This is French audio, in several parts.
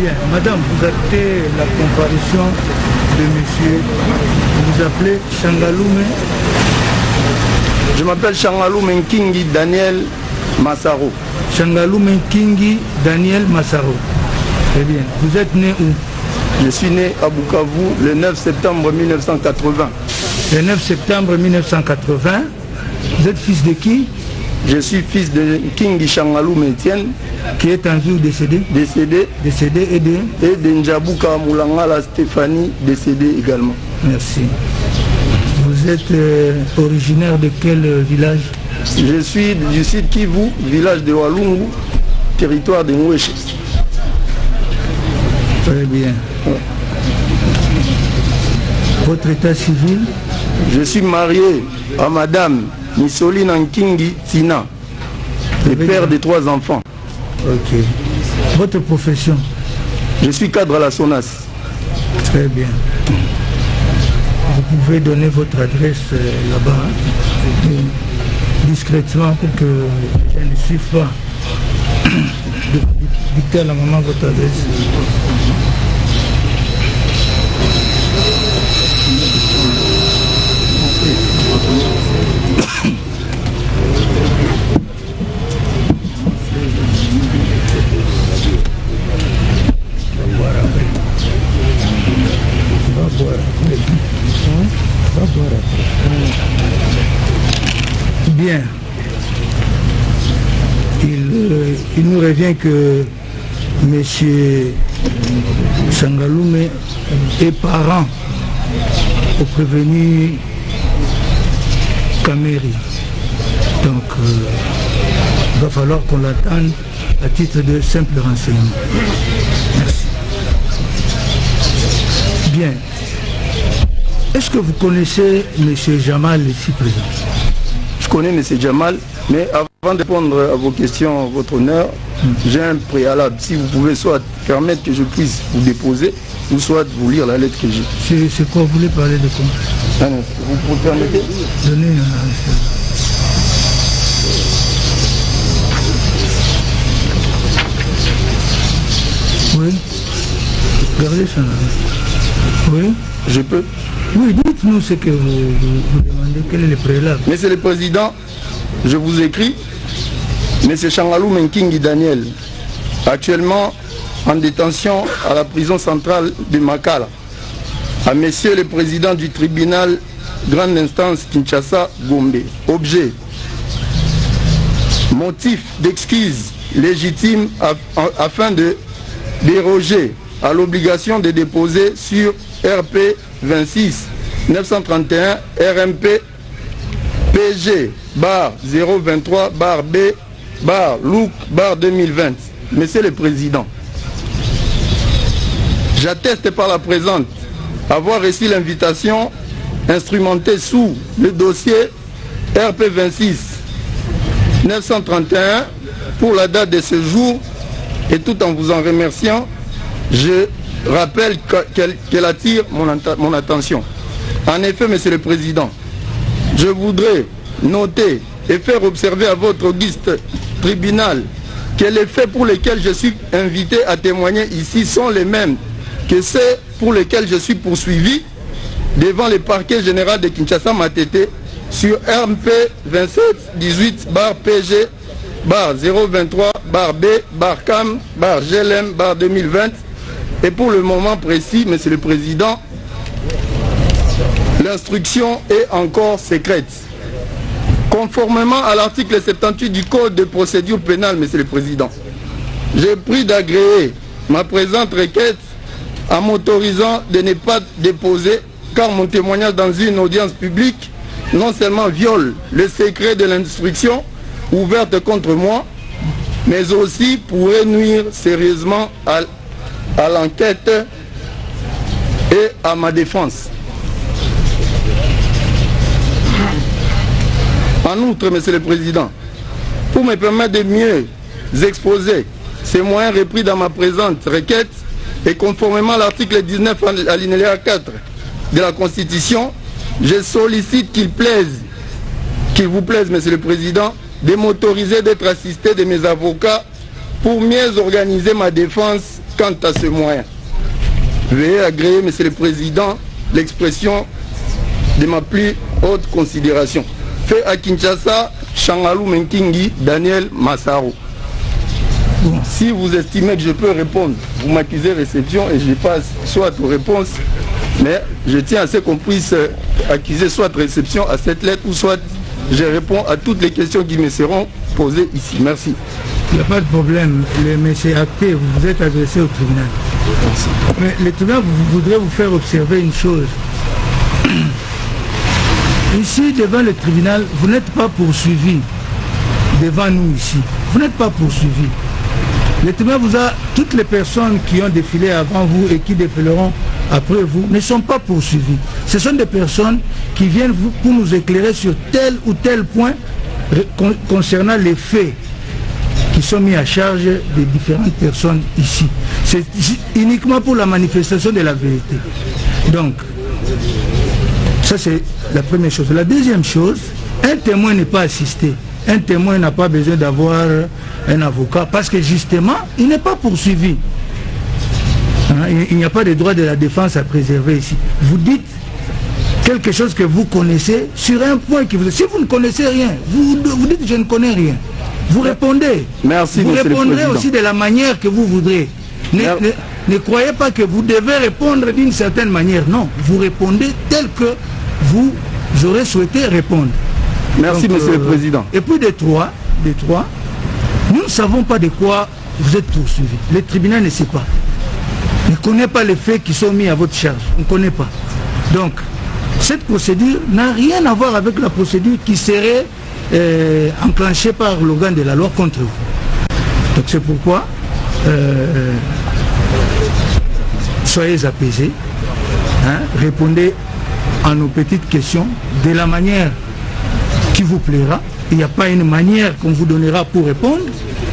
Bien, madame, vous actez la comparution de monsieur, vous vous appelez Changaloume. Je m'appelle Changaloume Kingi Daniel Massaro. Changaloume Kingi Daniel Massaro. Très bien. Vous êtes né où? Je suis né à Bukavu le 9 septembre 1980. Le 9 septembre 1980. Vous êtes fils de qui? Je suis fils de Kingi Changaloume Etienne. Qui est en vie ou décédé? Décédé. Décédé et de Njabuka Moulangala Stéphanie, décédée également. Merci. Vous êtes originaire de quel village? Je suis du site Kivu, village de Walungu, territoire de Ngweche. Très bien. Ouais. Votre état civil? Je suis marié à madame Missoline Nkingi Tina, le père de 3 enfants. Ok. Votre profession? Je suis cadre à la SONAS. Très bien. Vous pouvez donner votre adresse là-bas, discrètement, pour que je ne suive pas. Dictez à la maman votre adresse. Bien. Il nous revient que M. Changaloume est parent au prévenu Kameri. Donc, il va falloir qu'on l'attende à titre de simple renseignement. Merci. Bien. Est-ce que vous connaissez M. Jamal ici présent? Je connais M. Jamal, mais avant de répondre à vos questions, votre honneur, j'ai un préalable. Si vous pouvez soit permettre que je puisse vous déposer, ou soit vous lire la lettre que j'ai. C'est quoi? Vous voulez parler de quoi? Vous permettez? Donnez oui. Regardez ça. Oui. Je peux? Oui, dites-nous ce que vous demandez. Quel est le préalable? Monsieur le Président, je vous écris. Monsieur Changaloume Nkingi Daniel, actuellement en détention à la prison centrale de Makala. À Monsieur le Président du tribunal grande instance Kinshasa Gombe. Objet: motif d'excuse légitime afin de déroger à l'obligation de déposer sur RP 26 931 RMP PG bar 023 bar B bar Louk bar 2020. Monsieur le Président, j'atteste par la présente avoir reçu l'invitation instrumentée sous le dossier RP 26 931 pour la date de ce jour, et tout en vous en remerciant, je rappelle qu'elle attire mon attention. En effet, Monsieur le Président, je voudrais noter et faire observer à votre auguste tribunal que les faits pour lesquels je suis invité à témoigner ici sont les mêmes que ceux pour lesquels je suis poursuivi devant le parquet général de Kinshasa Matete sur RMP 27 18 bar PG bar 023 bar B bar CAM bar GLM bar 2020. Et pour le moment précis, Monsieur le Président, l'instruction est encore secrète. Conformément à l'article 78 du Code de procédure pénale, Monsieur le Président, j'ai pris d'agréer ma présente requête en m'autorisant de ne pas déposer, car mon témoignage dans une audience publique non seulement viole le secret de l'instruction ouverte contre moi, mais aussi pourrait nuire sérieusement à l'enquête et à ma défense. En outre, Monsieur le Président, pour me permettre de mieux exposer ces moyens repris dans ma présente requête et conformément à l'article 19 alinéa 4 de la Constitution, je sollicite qu'il vous plaise, Monsieur le Président, de m'autoriser d'être assisté de mes avocats pour mieux organiser ma défense, quant à ce moyen. Veuillez agréer, Monsieur le Président, l'expression de ma plus haute considération. Fait à Kinshasa, Changalou Menkingi, Daniel Massaro. Bon. Si vous estimez que je peux répondre, vous m'accusez réception et je passe soit aux réponses, mais je tiens à ce qu'on puisse accuser soit réception à cette lettre ou soit je réponds à toutes les questions qui me seront posées ici. Merci. Il n'y a pas de problème. Mais c'est acté, vous vous êtes adressé au tribunal. Merci. Mais le tribunal voudrait vous faire observer une chose. Ici, devant le tribunal, vous n'êtes pas poursuivi. Devant nous ici, vous n'êtes pas poursuivi. Le tribunal vous a, toutes les personnes qui ont défilé avant vous et qui défileront après vous ne sont pas poursuivis. Ce sont des personnes qui viennent pour nous éclairer sur tel ou tel point concernant les faits qui sont mis à charge des différentes personnes ici. C'est uniquement pour la manifestation de la vérité. Donc, ça c'est la première chose. La deuxième chose, un témoin n'est pas assisté. Un témoin n'a pas besoin d'avoir un avocat parce que justement, il n'est pas poursuivi. Il n'y a pas de droit de la défense à préserver ici. Vous dites quelque chose que vous connaissez sur un point qui vous... Si vous ne connaissez rien, vous dites je ne connais rien. Vous répondez. Merci, vous répondrez aussi de la manière que vous voudrez. Ne croyez pas que vous devez répondre d'une certaine manière. Non, vous répondez tel que vous aurez souhaité répondre. Merci, donc, Monsieur le Président. Et puis des trois, nous ne savons pas de quoi vous êtes poursuivi. Le tribunal ne sait pas. Ne connaît pas les faits qui sont mis à votre charge. On ne connaît pas. Donc, cette procédure n'a rien à voir avec la procédure qui serait enclenchée par l'organe de la loi contre vous. Donc c'est pourquoi soyez apaisés, répondez à nos petites questions de la manière qui vous plaira. Il n'y a pas une manière qu'on vous donnera pour répondre.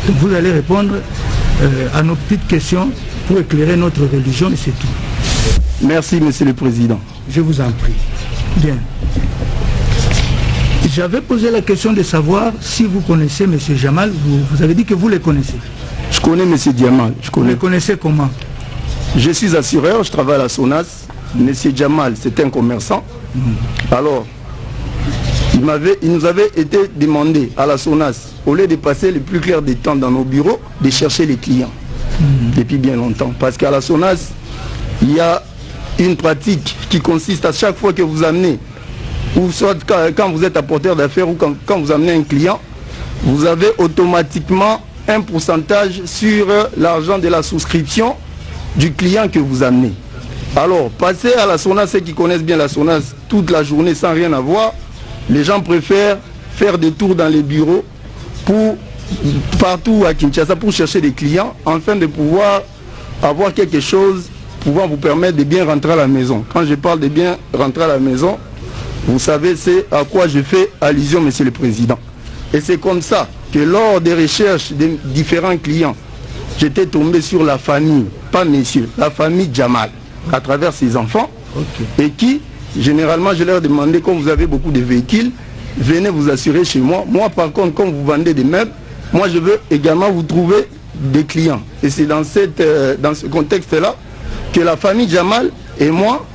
Donc vous allez répondre à nos petites questions pour éclairer notre religion et c'est tout. Merci, Monsieur le Président. Je vous en prie. Bien. J'avais posé la question de savoir si vous connaissez M. Jamal. Vous avez dit que vous le connaissez. Je connais M. Jamal. Vous le connaissez comment? Je suis assureur, je travaille à la SONAS. M. Jamal, c'est un commerçant. Alors, il nous avait été demandé à la SONAS, au lieu de passer le plus clair des temps dans nos bureaux, de chercher les clients. Depuis bien longtemps. Parce qu'à la SONAS, il y a une pratique qui consiste à chaque fois que vous amenez, ou soit quand vous êtes apporteur d'affaires ou quand vous amenez un client, vous avez automatiquement un pourcentage sur l'argent de la souscription du client que vous amenez. Alors, passer à la SONAS, ceux qui connaissent bien la SONAS, toute la journée sans rien avoir, les gens préfèrent faire des tours dans les bureaux partout à Kinshasa pour chercher des clients, afin de pouvoir avoir quelque chose pouvant vous permettre de bien rentrer à la maison. Quand je parle de bien rentrer à la maison, vous savez, c'est à quoi je fais allusion, Monsieur le Président. Et c'est comme ça que lors des recherches de différents clients, j'étais tombé sur la famille, pas messieurs, la famille Jamal, à travers ses enfants, et qui, généralement, je leur demandais, comme vous avez beaucoup de véhicules, venez vous assurer chez moi. Moi, par contre, quand vous vendez des meubles, moi, je veux également vous trouver des clients. Et c'est dans ce contexte-là que la famille Jamal et moi,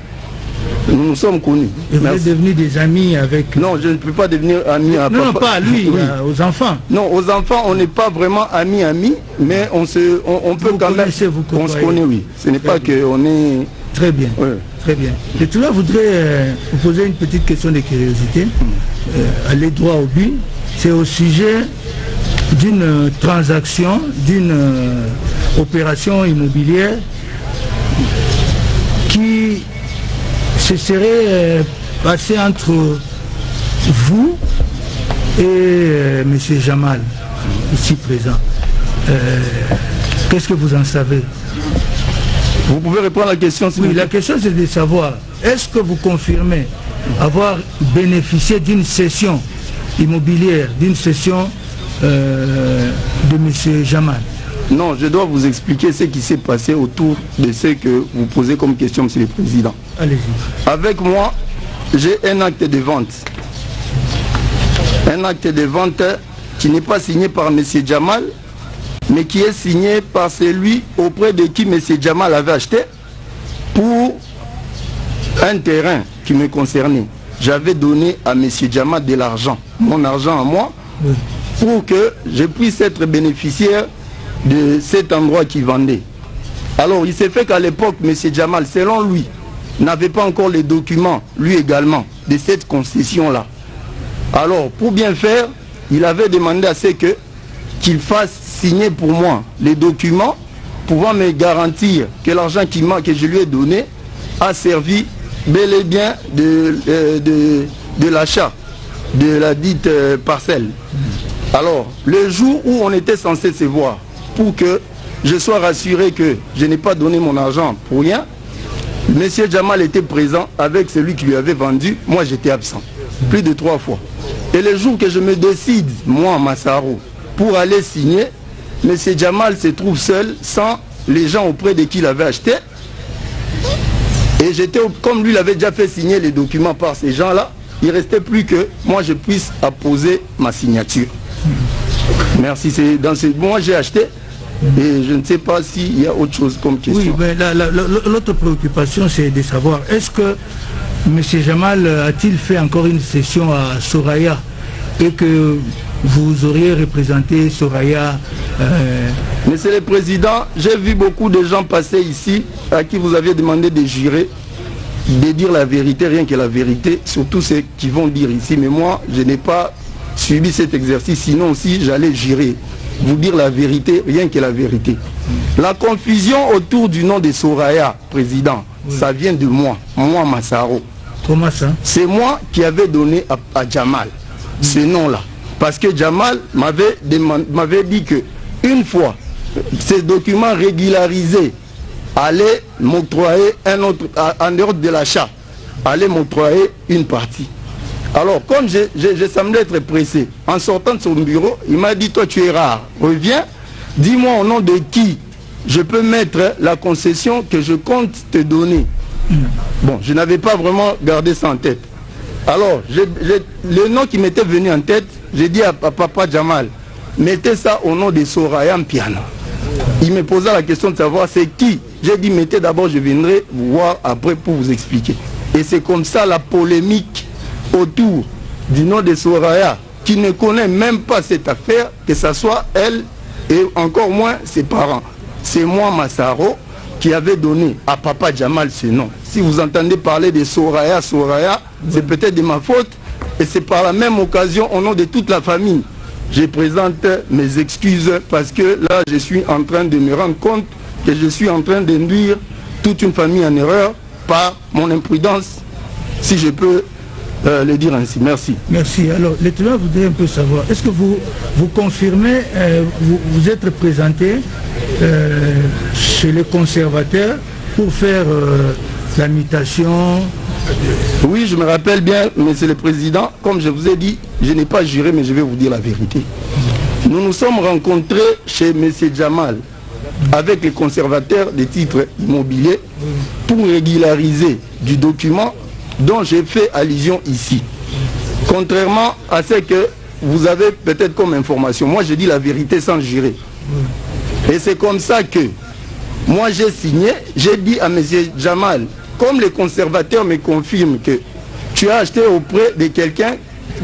nous nous sommes connus. Et vous êtes devenus des amis avec... Non, je ne peux pas devenir ami à non, pas à lui, oui. Aux enfants. Non, aux enfants, on n'est pas vraiment amis, mais on peut quand même... On se connaît, oui. Ce n'est pas qu'on est... Très bien, très bien. Et tout là, je voudrais vous poser une petite question de curiosité. Aller droit au but. C'est au sujet d'une transaction, d'une opération immobilière qui se serait passée entre vous et M. Jamal, ici présent. Qu'est-ce que vous en savez? Vous pouvez répondre à la question. Oui, la question c'est de savoir, est-ce que vous confirmez avoir bénéficié d'une cession immobilière, d'une cession de M. Jamal? Non, je dois vous expliquer ce qui s'est passé autour de ce que vous posez comme question, Monsieur le Président. Allez-y. Avec moi, j'ai un acte de vente. Un acte de vente qui n'est pas signé par M. Jamal, mais qui est signé par celui auprès de qui M. Jamal avait acheté pour un terrain qui me concernait. J'avais donné à M. Jamal de l'argent, mon argent à moi, pour que je puisse être bénéficiaire de cet endroit qui vendait. Alors il s'est fait qu'à l'époque, M. Jamal, selon lui, n'avait pas encore les documents, lui également, de cette concession-là. Alors pour bien faire, il avait demandé à ce qu'il fasse signer pour moi les documents pouvant me garantir que l'argent que je lui ai donné a servi bel et bien de l'achat de la dite parcelle. Alors, le jour où on était censé se voir, pour que je sois rassuré que je n'ai pas donné mon argent pour rien, M. Jamal était présent avec celui qui lui avait vendu, moi j'étais absent, plus de 3 fois. Et le jour que je me décide, moi, Massaro, pour aller signer, M. Jamal se trouve seul, sans les gens auprès de qui il avait acheté. Et j'étais, comme lui, il avait déjà fait signer les documents par ces gens-là, il ne restait plus que moi je puisse apposer ma signature. Merci. C'est dans ce... Moi j'ai acheté et je ne sais pas s'il y a autre chose comme question. Oui, mais l'autre préoccupation c'est de savoir, est-ce que M. Jamal a-t-il fait encore une session à Soraya et que vous auriez représenté Soraya Monsieur le Président, j'ai vu beaucoup de gens passer ici à qui vous aviez demandé de jurer, de dire la vérité, rien que la vérité, surtout ceux qui vont dire ici. Mais moi, je n'ai pas subi cet exercice, sinon aussi j'allais jurer, vous dire la vérité, rien que la vérité. La confusion autour du nom de Soraya, Président, ça vient de moi Massaro. Comment ça? C'est moi qui avais donné à Jamal ce nom-là. Parce que Jamal m'avait dit que une fois ces documents régularisés allaient m'octroyer un autre, en dehors de l'achat, allaient m'octroyer une partie. Alors, comme je semblais être pressé, en sortant de son bureau, il m'a dit, toi tu es rare, reviens, dis-moi au nom de qui je peux mettre la concession que je compte te donner. Bon, je n'avais pas vraiment gardé ça en tête. Alors, le nom qui m'était venu en tête, j'ai dit à Papa Jamal, mettez ça au nom de Soraya Mpiana. Il me posa la question de savoir c'est qui. J'ai dit, mettez d'abord, je viendrai vous voir après pour vous expliquer. Et c'est comme ça la polémique autour du nom de Soraya, qui ne connaît même pas cette affaire, que ce soit elle et encore moins ses parents. C'est moi, Massaro, qui avait donné à Papa Jamal ce nom. Si vous entendez parler de Soraya, c'est peut-être de ma faute, et c'est par la même occasion, au nom de toute la famille, je présente mes excuses, parce que là, je suis en train de me rendre compte que je suis en train d'induire toute une famille en erreur par mon imprudence, si je peux le dire ainsi. Merci. Merci. Alors, les témoins voudraient un peu savoir, est-ce que vous confirmez, vous êtes présenté chez les conservateurs pour faire la mutation? Oui, je me rappelle bien, Monsieur le Président, comme je vous ai dit, je n'ai pas juré, mais je vais vous dire la vérité. Nous nous sommes rencontrés chez M. Jamal avec les conservateurs des titres immobiliers pour régulariser du document dont j'ai fait allusion ici. Contrairement à ce que vous avez peut-être comme information, moi je dis la vérité sans jurer. Et c'est comme ça que moi j'ai signé, j'ai dit à M. Jamal, comme les conservateurs me confirment que tu as acheté auprès de quelqu'un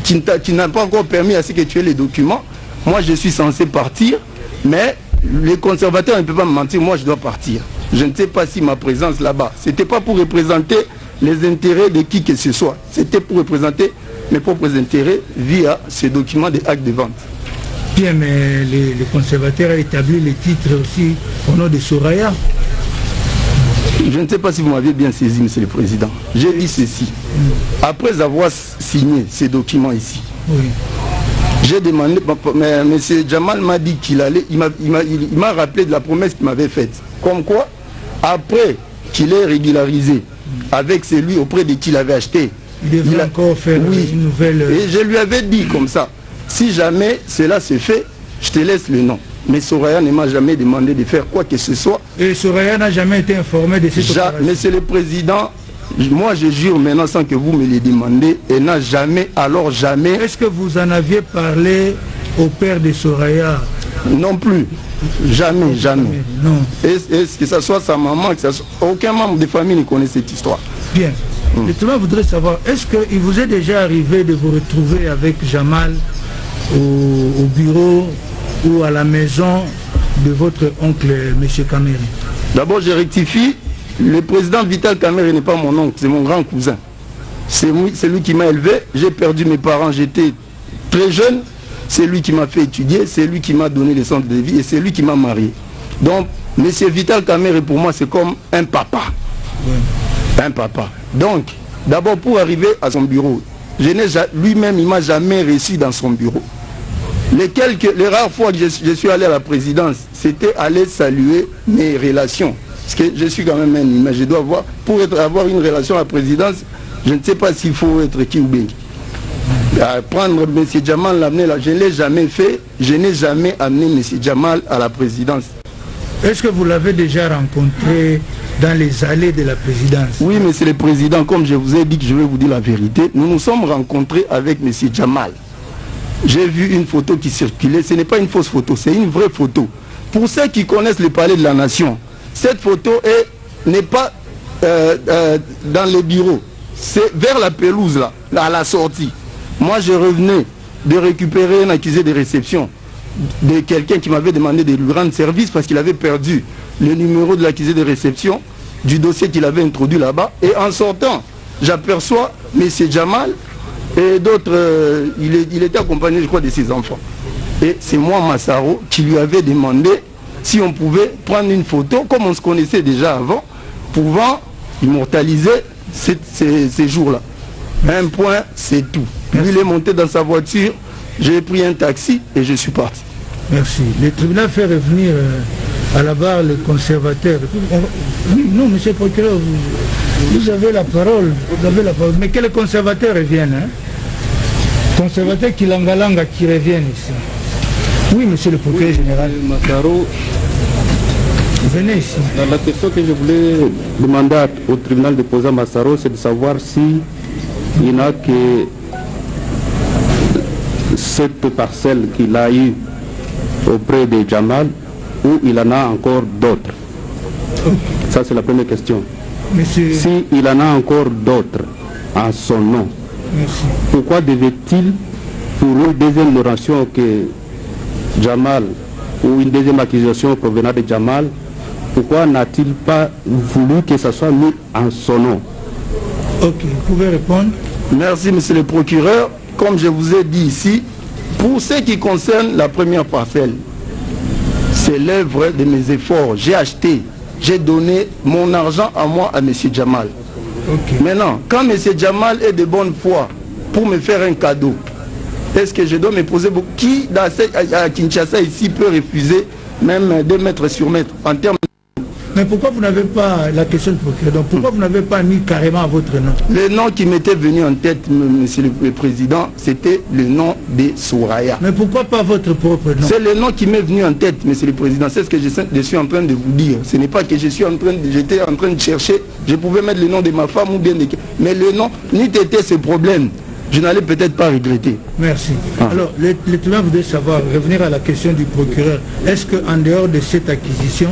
qui n'a pas encore permis à ce que tu aies les documents, moi je suis censé partir, mais les conservateurs ne peuvent pas me mentir, moi je dois partir. Je ne sais pas si ma présence là-bas, c'était pas pour représenter les intérêts de qui que ce soit, c'était pour représenter mes propres intérêts via ce document de acte de vente. Bien, mais les conservateurs ont établi les titres aussi au nom de Soraya. Je ne sais pas si vous m'aviez bien saisi, Monsieur le Président. J'ai dit ceci. Après avoir signé ces documents ici, j'ai demandé, mais M. Jamal m'a dit qu'il allait, il m'a rappelé de la promesse qu'il m'avait faite. Comme quoi, après qu'il ait régularisé avec celui auprès de qui il avait acheté, il devait encore faire une nouvelle... Et je lui avais dit comme ça, si jamais cela se fait, je te laisse le nom. Mais Soraya ne m'a jamais demandé de faire quoi que ce soit. Et Soraya n'a jamais été informé de cette opération. Monsieur le Président, moi je jure maintenant sans que vous me le demandez, et n'a jamais, alors jamais... Est-ce que vous en aviez parlé au père de Soraya Non plus. Jamais, jamais. Non. Est-ce que ce soit sa maman, que ça soit... aucun membre de famille ne connaît cette histoire. Bien. Le témoin voudrait savoir, est-ce qu'il vous est déjà arrivé de vous retrouver avec Jamal au bureau ou à la maison de votre oncle, M. Kamere? D'abord, je rectifie. Le président Vital Kamere n'est pas mon oncle, c'est mon grand cousin. C'est lui qui m'a élevé. J'ai perdu mes parents, j'étais très jeune. C'est lui qui m'a fait étudier, c'est lui qui m'a donné les centres de vie et c'est lui qui m'a marié. Donc, M. Vital Kamere, pour moi, c'est comme un papa. Oui. Un papa. Donc, d'abord, pour arriver à son bureau, lui-même, il ne m'a jamais reçu dans son bureau. Les rares fois que je suis allé à la présidence, c'était aller saluer mes relations. Parce que je suis quand même un humain, je dois avoir, pour avoir une relation à la présidence, je ne sais pas s'il faut être qui ou bien qui. Prendre M. Jamal, l'amener là, je ne l'ai jamais fait, je n'ai jamais amené M. Jamal à la présidence. Est-ce que vous l'avez déjà rencontré dans les allées de la présidence? Oui, monsieur le président, comme je vous ai dit que je vais vous dire la vérité, nous nous sommes rencontrés avec M. Jamal. J'ai vu une photo qui circulait, ce n'est pas une fausse photo, c'est une vraie photo. Pour ceux qui connaissent le palais de la nation, cette photo n'est pas dans le bureau, c'est vers la pelouse là, à la sortie. Moi je revenais de récupérer un accusé de réception de quelqu'un qui m'avait demandé de lui rendre service parce qu'il avait perdu le numéro de l'accusé de réception du dossier qu'il avait introduit là-bas. Et en sortant, j'aperçois M. Jamal et d'autres, il était accompagné je crois de ses enfants. Et c'est moi, Massaro, qui lui avait demandé si on pouvait prendre une photo, comme on se connaissait déjà avant, pouvant immortaliser ces jours-là. Un point, c'est tout. Lui, il est monté dans sa voiture, j'ai pris un taxi et je suis parti. Merci. Le tribunal fait revenir à la barre le conservateur. Oui, non, monsieur le procureur, vous avez la parole. Vous avez la parole. Mais que les conservateurs reviennent. Hein? Conservateurs qui langalanga qui reviennent ici. Oui, monsieur le procureur général. Massaro, venez ici. La question que je voulais demander au tribunal de poser à Massaro, c'est de savoir si il n'a que cette parcelle qu'il a eue auprès de Jamal ou il en a encore d'autres. Ça, c'est la première question. Monsieur... Si il en a encore d'autres en son nom, merci. Pourquoi devait-il, pour une deuxième narration que Jamal, ou une deuxième accusation provenant de Jamal, pourquoi n'a-t-il pas voulu que ça soit mis en son nom? Ok, vous pouvez répondre. Merci, monsieur le procureur. Comme je vous ai dit ici, pour ce qui concerne la première parcelle, c'est l'œuvre de mes efforts. J'ai acheté, j'ai donné mon argent à moi, à M. Jamal. Okay. Maintenant, quand M. Jamal est de bonne foi pour me faire un cadeau, est-ce que je dois me poser beaucoup? Qui à Kinshasa ici peut refuser même 2 mètres sur mètre en termes de... Mais pourquoi vous n'avez pas la question de procureur? Donc pourquoi vous n'avez pas mis carrément votre nom? Le nom qui m'était venu en tête, monsieur le président, c'était le nom de Souraya. Mais pourquoi pas votre propre nom? C'est le nom qui m'est venu en tête, monsieur le président. C'est ce que je suis en train de vous dire. Ce n'est pas que j'étais en train de chercher. Je pouvais mettre le nom de ma femme ou bien de... Mais le nom, n'eût été ce problème, je n'allais peut-être pas regretter. Merci. Alors, le tribunal voudrait savoir, revenir à la question du procureur. Est-ce qu'en dehors de cette acquisition,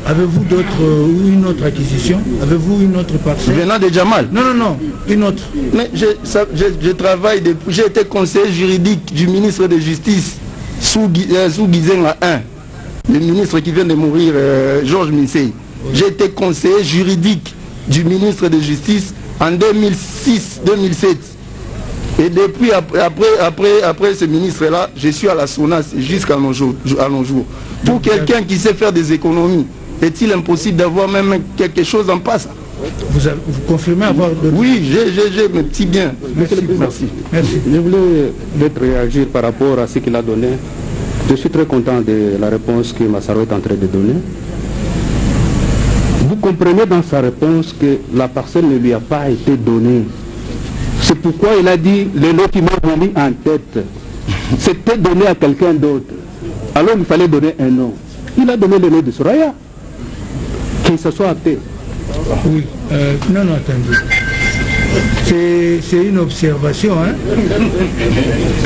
avez-vous d'autres ou une autre acquisition? Avez-vous une autre parcelle? Venant de Jamal? Non, non, non, une autre. Mais je travaille depuis... J'ai été conseiller juridique du ministre de Justice sous Guizenga 1. Le ministre qui vient de mourir, Georges Missei. Oui. J'ai été conseiller juridique du ministre de Justice en 2006-2007. Et depuis, après ce ministre-là, je suis à la SONAS jusqu'à nos jours. Pour quelqu'un qui sait faire des économies, est-il impossible d'avoir même quelque chose en passe? Vous confirmez avoir de... Oui, j'ai mes petits biens. Merci. Merci. Je voulais peut-être réagir par rapport à ce qu'il a donné. Je suis très content de la réponse que Massaro est en train de donner. Vous comprenez dans sa réponse que la parcelle ne lui a pas été donnée. C'est pourquoi il a dit le nom qui m'a venu en tête. C'était donné à quelqu'un d'autre. Alors il fallait donner un nom. Il a donné le nom de Souraya. Qu'il se soit appelé. Oui. Non, attendez. C'est une observation. Hein?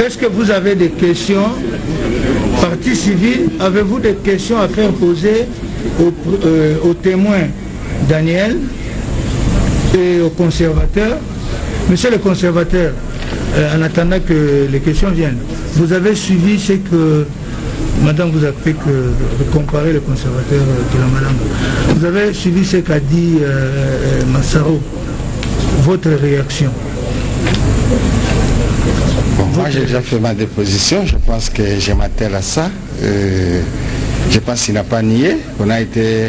Est-ce que vous avez des questions Partie civile, avez-vous des questions à faire poser au témoin Daniel et au conservateur? Monsieur le conservateur, en attendant que les questions viennent, vous avez suivi ce que madame vous a fait comparer le conservateur de la madame. Vous avez suivi ce qu'a dit Massaro. Votre réaction? Bon, moi j'ai déjà fait ma déposition, je pense que je m'attelle à ça. Je pense qu'il n'a pas nié. On a été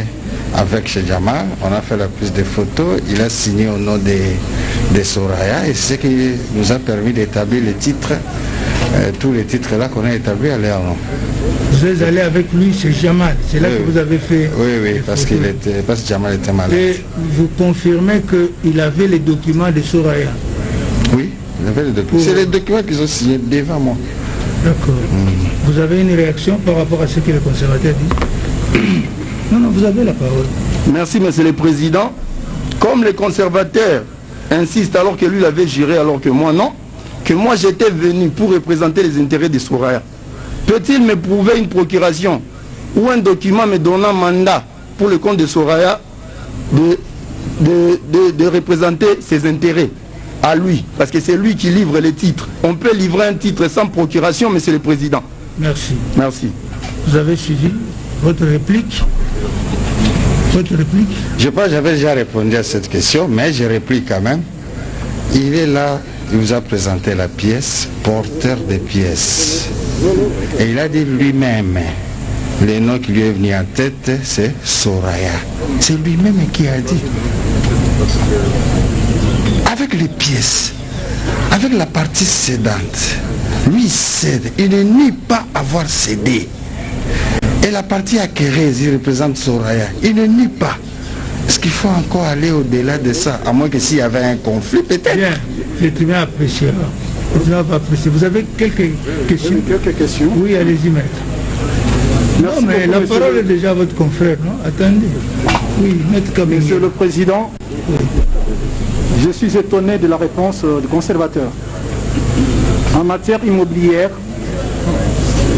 avec chez Jamal, on a fait la prise de photos, il a signé au nom de Soraya et c'est ce qui nous a permis d'établir les titres, tous les titres là qu'on a établis à leur nom. Vous êtes allé avec lui, c'est Jamal, c'est là que vous avez fait... Oui, parce que Jamal était malade. Et vous confirmez qu'il avait les documents de Soraya? Oui, il avait les documents. C'est les documents qu'ils ont signés devant moi. D'accord. Vous avez une réaction par rapport à ce que le conservateur dit? Non, vous avez la parole. Merci, monsieur le président. Comme les conservateurs insistent alors que lui l'avait géré, alors que moi non, que moi j'étais venu pour représenter les intérêts de Soraya. Peut-il me prouver une procuration ou un document me donnant mandat pour le compte de Soraya de représenter ses intérêts à lui? Parce que c'est lui qui livre les titres. On peut livrer un titre sans procuration, monsieur le président. Merci. Merci. Vous avez suivi votre réplique? Votre réplique? Je pense que j'avais déjà répondu à cette question, mais je réplique quand même. Il est là, il vous a présenté la pièce, porteur de pièces. Et il a dit lui-même, le nom qui lui est venu en tête, c'est Soraya. C'est lui-même qui a dit. Avec les pièces, avec la partie cédante, lui cède, il ne nie pas avoir cédé. Et la partie acquérise, il représente Soraya, il ne nie pas. Est-ce qu'il faut encore aller au-delà de ça? À moins que s'il y avait un conflit, peut-être. Bien, le tribunal appréciera. Le tribunal va apprécier. Vous avez quelques questions? Quelques questions. Oui, allez-y, maître. Merci non, mais beaucoup, la parole est déjà à votre confrère, non? Attendez. Oui, maître Kamenge. Monsieur le Président, je suis étonné de la réponse du conservateur. En matière immobilière,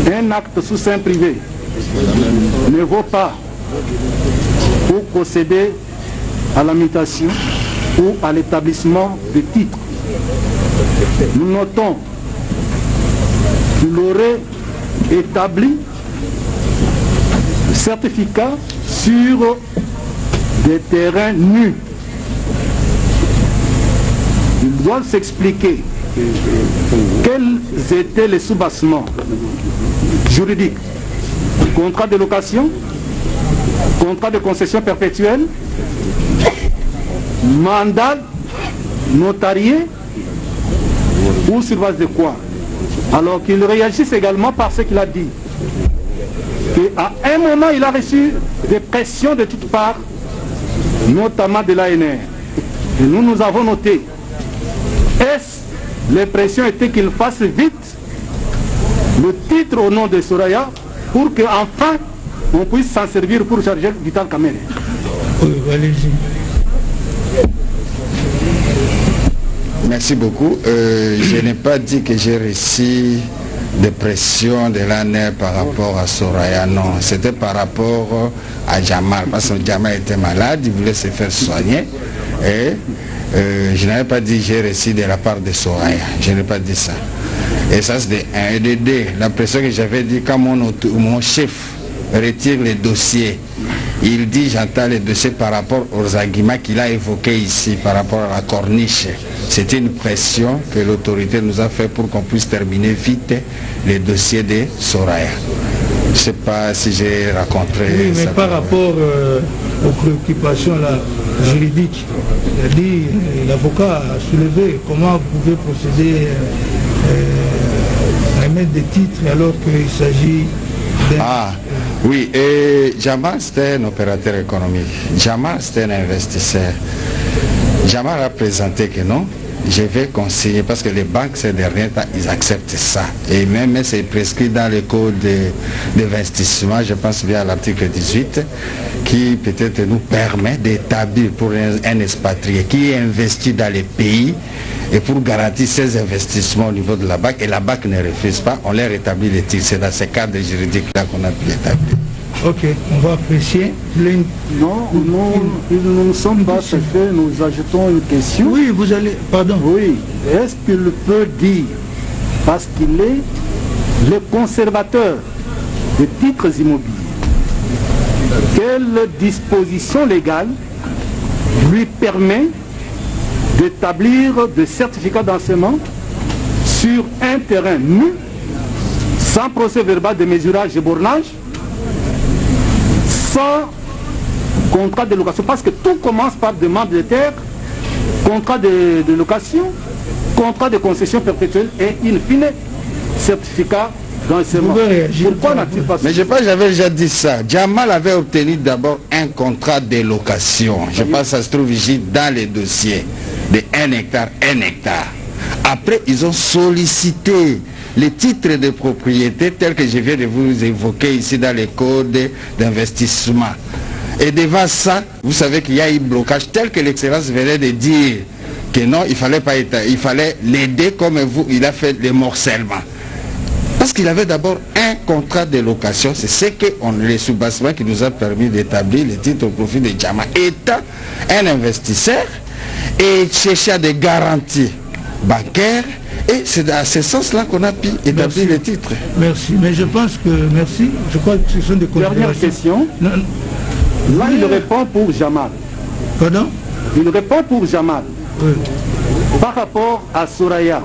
un acte sous seing privé ne vaut pas pour procéder à la mutation ou à l'établissement de titres. Nous notons qu'il aurait établi certificat sur des terrains nus. Il doit s'expliquer quels étaient les sous-bassements juridiques. Contrat de location, contrat de concession perpétuelle, mandat notarié ou sur base de quoi? Alors qu'il réagisse également par ce qu'il a dit. Qu'à un moment, il a reçu des pressions de toutes parts, notamment de l'ANR. Et nous avons noté. Les pressions étaient qu'il fasse vite le titre au nom de Soraya pour qu'enfin on puisse s'en servir pour charger Vital Kamerhe. Oui, allez-y. Merci beaucoup. Je n'ai pas dit que j'ai reçu des pressions de l'ANR par rapport à Soraya, non. C'était par rapport à Jamal, parce que Jamal était malade, il voulait se faire soigner. Et je n'avais pas dit j'ai reçu de la part de Soraya. Je n'ai pas dit ça. Et ça c'est de 1 et de 2. La pression que j'avais dit quand mon chef retire les dossiers, il dit j'entends les dossiers par rapport aux arguments qu'il a évoqués ici, par rapport à la corniche. C'était une pression que l'autorité nous a fait pour qu'on puisse terminer vite les dossiers de Soraya. Je ne sais pas si j'ai raconté. Oui, mais par rapport aux préoccupations là, juridiques, il a dit, l'avocat a soulevé comment vous pouvez procéder à émettre des titres alors qu'il s'agit d'un... Ah, oui, et Jamal c'était un opérateur économique. Jamal c'était un investisseur. Jamal a présenté que non, je vais consigner, parce que les banques ces derniers temps, ils acceptent ça. Et même c'est prescrit dans le code d'investissement, je pense bien à l'article 18, qui peut-être nous permet d'établir pour un expatrié qui investit dans les pays et pour garantir ces investissements au niveau de la BAC, et la BAC ne refuse pas, on leur rétablit les titres. C'est dans ces cadres juridiques-là qu'on a pu établir. Ok, on va apprécier. Non, nous ne sommes pas satisfaits, nous ajoutons une question. Oui, vous allez... Pardon. Oui, est-ce qu'il peut dire, parce qu'il est le conservateur des titres immobiliers, quelle disposition légale lui permet d'établir des certificats d'enseignement sur un terrain nu, sans procès verbal de mesurage et bornage, sans contrat de location, parce que tout commence par demande de terre, contrat de location, contrat de concession perpétuelle et in fine certificat d'enseignement. Pourquoi n'a-t-il pas... Mais je pense que j'avais déjà dit ça. Jamal avait obtenu d'abord un contrat de location. Je pense que ça se trouve ici dans les dossiers de 1 hectare, 1 hectare. Après, ils ont sollicité les titres de propriété tels que je viens de vous évoquer ici dans les codes d'investissement. Et devant ça, vous savez qu'il y a eu blocage tel que l'excellence venait de dire que non, il fallait l'aider comme vous, il a fait le morcellement. Parce qu'il avait d'abord un contrat de location, c'est ce que les sous-bassements qui nous a permis d'établir les titres au profit de Jamal. Étant un investisseur et cherchant des garanties bancaires, et c'est dans ce sens-là qu'on a pu établir les titres. Merci, mais je pense que... Merci, je crois que ce sont des considérations. Dernière question. Non. Là, il répond pour Jamal. Pardon? Il répond pour Jamal. Oui. Par rapport à Soraya,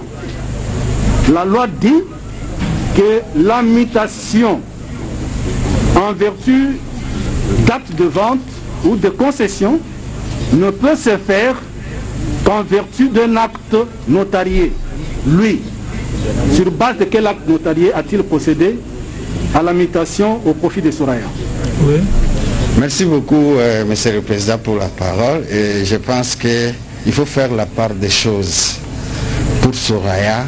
la loi dit que la mutation en vertu d'acte de vente ou de concession ne peut se faire qu'en vertu d'un acte notarié. Lui, sur base de quel acte notarié a-t-il procédé à la mutation au profit de Soraya? Oui. Merci beaucoup, Monsieur le Président, pour la parole. Et je pense qu'il faut faire la part des choses. Pour Soraya,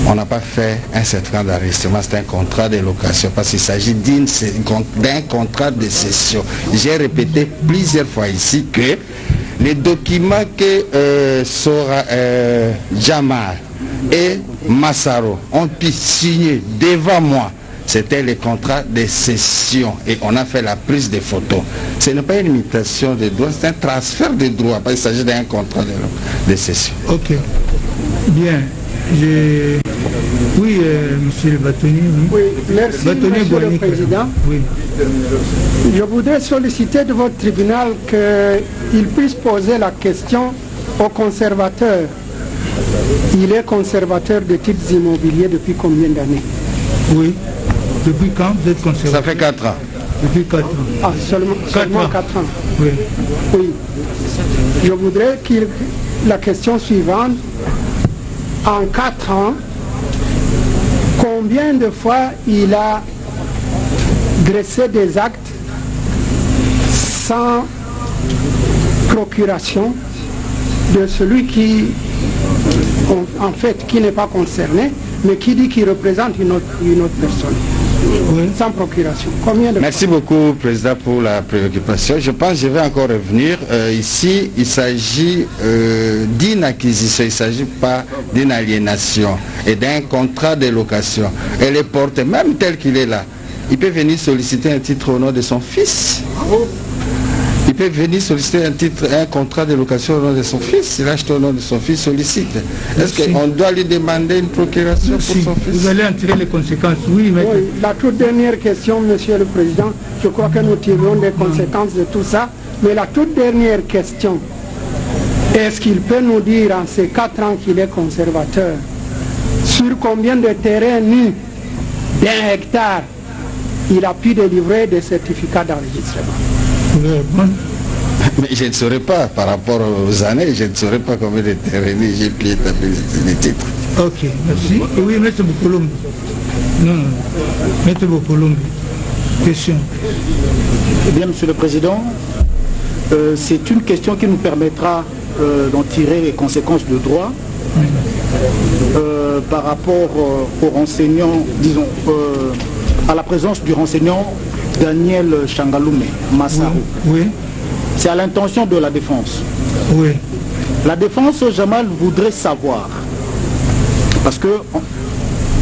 on n'a pas fait un certificat d'enregistrement, c'est un contrat de location, parce qu'il s'agit d'un contrat de cession. J'ai répété plusieurs fois ici que les documents que Jamal et Massaro ont pu signer devant moi, c'était les contrats de cession et on a fait la prise de photos. Ce n'est pas une mutation de droits, c'est un transfert de droits, parce qu'il s'agit d'un contrat de cession. Ok. Bien. Oui, monsieur le bâtonnier. Oui, merci, monsieur le Président. Oui. Je voudrais solliciter de votre tribunal qu'il puisse poser la question au conservateur. Il est conservateur de titres immobiliers depuis combien d'années? Oui. Depuis quand vous êtes conservateur? Ça fait 4 ans. Depuis 4 ans. Ah, seulement 4 ans. Oui. Oui. Je voudrais la question suivante. En 4 ans, combien de fois il a dressé des actes sans procuration de celui qui, en fait, qui n'est pas concerné, mais qui dit qu'il représente une autre personne? Oui. Sans procuration. Combien de Merci beaucoup, Président, pour la préoccupation. Je pense que je vais encore revenir. Ici, il s'agit d'une acquisition, il ne s'agit pas d'une aliénation et d'un contrat de location. Et les portes, même tel qu'il est là, il peut venir solliciter un titre au nom de son fils. Il peut venir solliciter un contrat de location au nom de son fils. Il achète au nom de son fils, sollicite. Est-ce qu'on doit lui demander une procuration pour son fils? Vous allez en tirer les conséquences. Oui, mais... Oui, la toute dernière question, Monsieur le Président. Je crois que nous tirerons des conséquences de tout ça. Mais la toute dernière question, est-ce qu'il peut nous dire en ces 4 ans qu'il est conservateur, sur combien de terrains nus d'1 hectare il a pu délivrer des certificats d'enregistrement? Mais je ne saurais pas, par rapport aux années, je ne saurais pas combien de terrains j'ai pu établir les titres. Ok, merci. Oui, Maître Bokolombi. Non, Maître Bokolombi. Question. Eh bien, Monsieur le Président, c'est une question qui nous permettra d'en tirer les conséquences de droit par rapport aux renseignants, disons, à la présence du renseignant Daniel Changaloume Massaro. Oui. C'est à l'intention de la défense. Oui. La défense Jamal voudrait savoir, parce que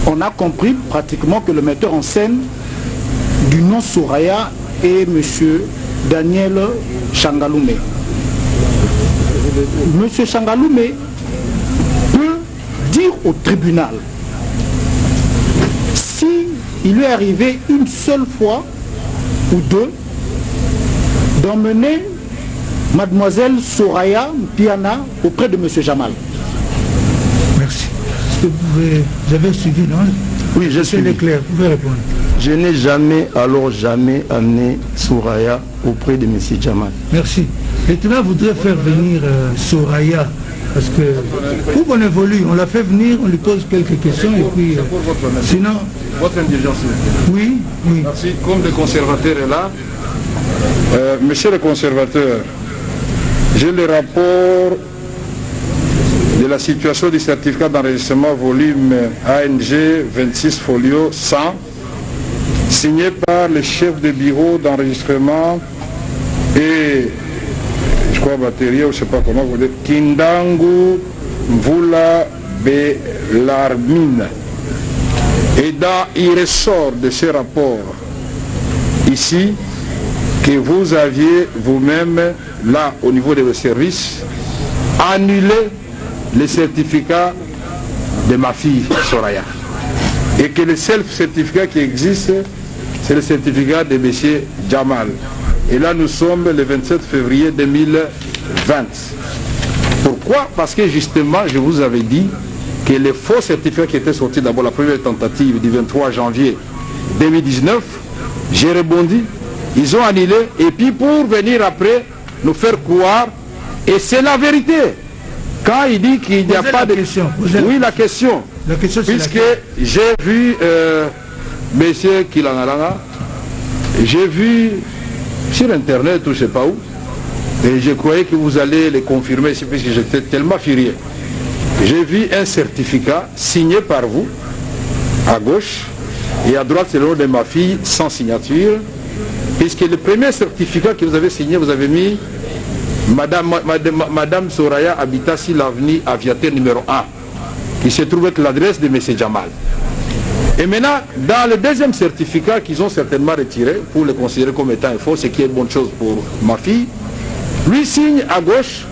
on a compris pratiquement que le metteur en scène du nom Soraya est M. Daniel Changaloume. M. Changaloume peut dire au tribunal si il lui est arrivé une seule fois ou deux d'emmener mademoiselle Soraya Piana auprès de M. Jamal. Merci. Est-ce que vous avez suivi, non? Oui, je suis clair. Vous pouvez répondre. Je n'ai jamais, alors jamais amené Soraya auprès de M. Jamal. Merci. Le tribunal voudrait faire venir Soraya, parce que pour qu'on évolue, on l'a fait venir, on lui pose quelques questions et puis sinon... Votre indulgence. Oui, oui. Merci. Comme le conservateur est là, monsieur le conservateur, j'ai le rapport de la situation du certificat d'enregistrement volume ANG 26 folio 100, signé par le chef de bureau d'enregistrement et, je crois, batterie, ou je ne sais pas comment vous dites, Kindangu Mvula Belarmine. Et il ressort de ce rapport ici que vous aviez vous-même, là, au niveau de vos services, annulé le certificat de ma fille Soraya. Et que le seul certificat qui existe, c'est le certificat de M. Jamal. Et là, nous sommes le 27 février 2020. Pourquoi? Parce que justement, je vous avais dit que les faux certificats qui étaient sortis d'abord, la première tentative du 23 janvier 2019, j'ai rebondi, ils ont annulé, et puis pour venir après, nous faire croire, et c'est la vérité. Quand il dit qu'il n'y a pas de... question. Oui, la question. La question, c'est puisque j'ai vu monsieur Kilangalanga, j'ai vu sur internet ou je ne sais pas où, et je croyais que vous allez les confirmer ici puisque j'étais tellement furieux. J'ai vu un certificat signé par vous à gauche et à droite c'est le nom de ma fille sans signature, puisque le premier certificat que vous avez signé, vous avez mis Madame Soraya habitat sur l'avenue Aviateur numéro 1, qui se trouve être l'adresse de M. Jamal. Et maintenant, dans le deuxième certificat qu'ils ont certainement retiré, pour le considérer comme étant faux, ce qui est une bonne chose pour ma fille, lui signe à gauche,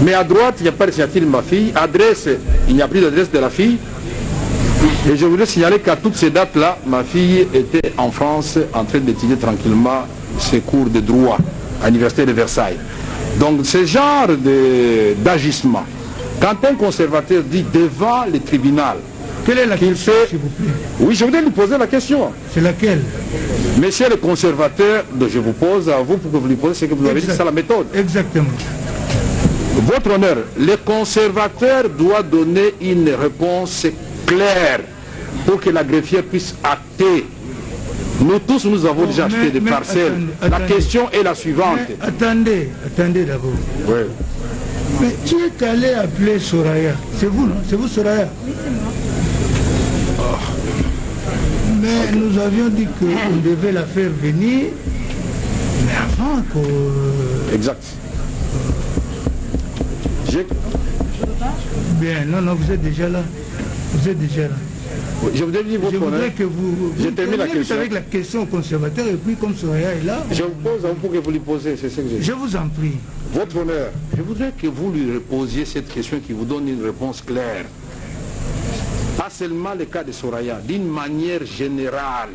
mais à droite, il n'y a pas de signature de ma fille. Adresse, il n'y a plus d'adresse de la fille. Et je voudrais signaler qu'à toutes ces dates-là, ma fille était en France en train d'étudier tranquillement ses cours de droit à l'université de Versailles. Donc ce genre d'agissement, quand un conservateur dit devant le tribunal, quelle est la question, s'il vous plaît? Oui, je voudrais lui poser la question. C'est laquelle? Monsieur le conservateur, je vous pose à vous pour que vous lui posiez ce que vous avez dit, c'est la méthode. Exactement. Votre honneur, le conservateur doit donner une réponse claire pour que la greffière puisse acter. Nous tous, nous avons déjà acheté des parcelles. La question est la suivante. Attendez d'abord. Oui. Mais qui est allé appeler Soraya? C'est vous, non? C'est vous, Soraya? Mais nous avions dit qu'on devait la faire venir, mais avant que... Exact. Bien, non, vous êtes déjà là. Vous êtes déjà là. Je voudrais dire votre honneur. Je voudrais que vous termine la question avec la question au conservateur et puis comme Soraya est là... Je vous pose à vous pour que vous lui posez, c'est ce que j'ai dit. Je vous en prie. Votre honneur, je voudrais que vous lui posiez cette question qui vous donne une réponse claire. Pas seulement le cas de Soraya, d'une manière générale.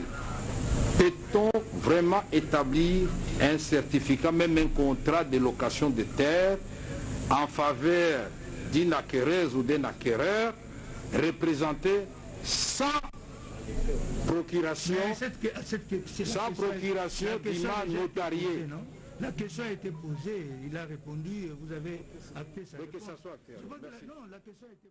Peut-on vraiment établir un certificat, même un contrat de location de terre en faveur d'une acquéreuse ou d'un acquéreur représenté sans procuration, sans procuration d'image notariée? La question a été posée, il a répondu, vous avez acté sa réponse. Que ça soit clair. Non, la question a été...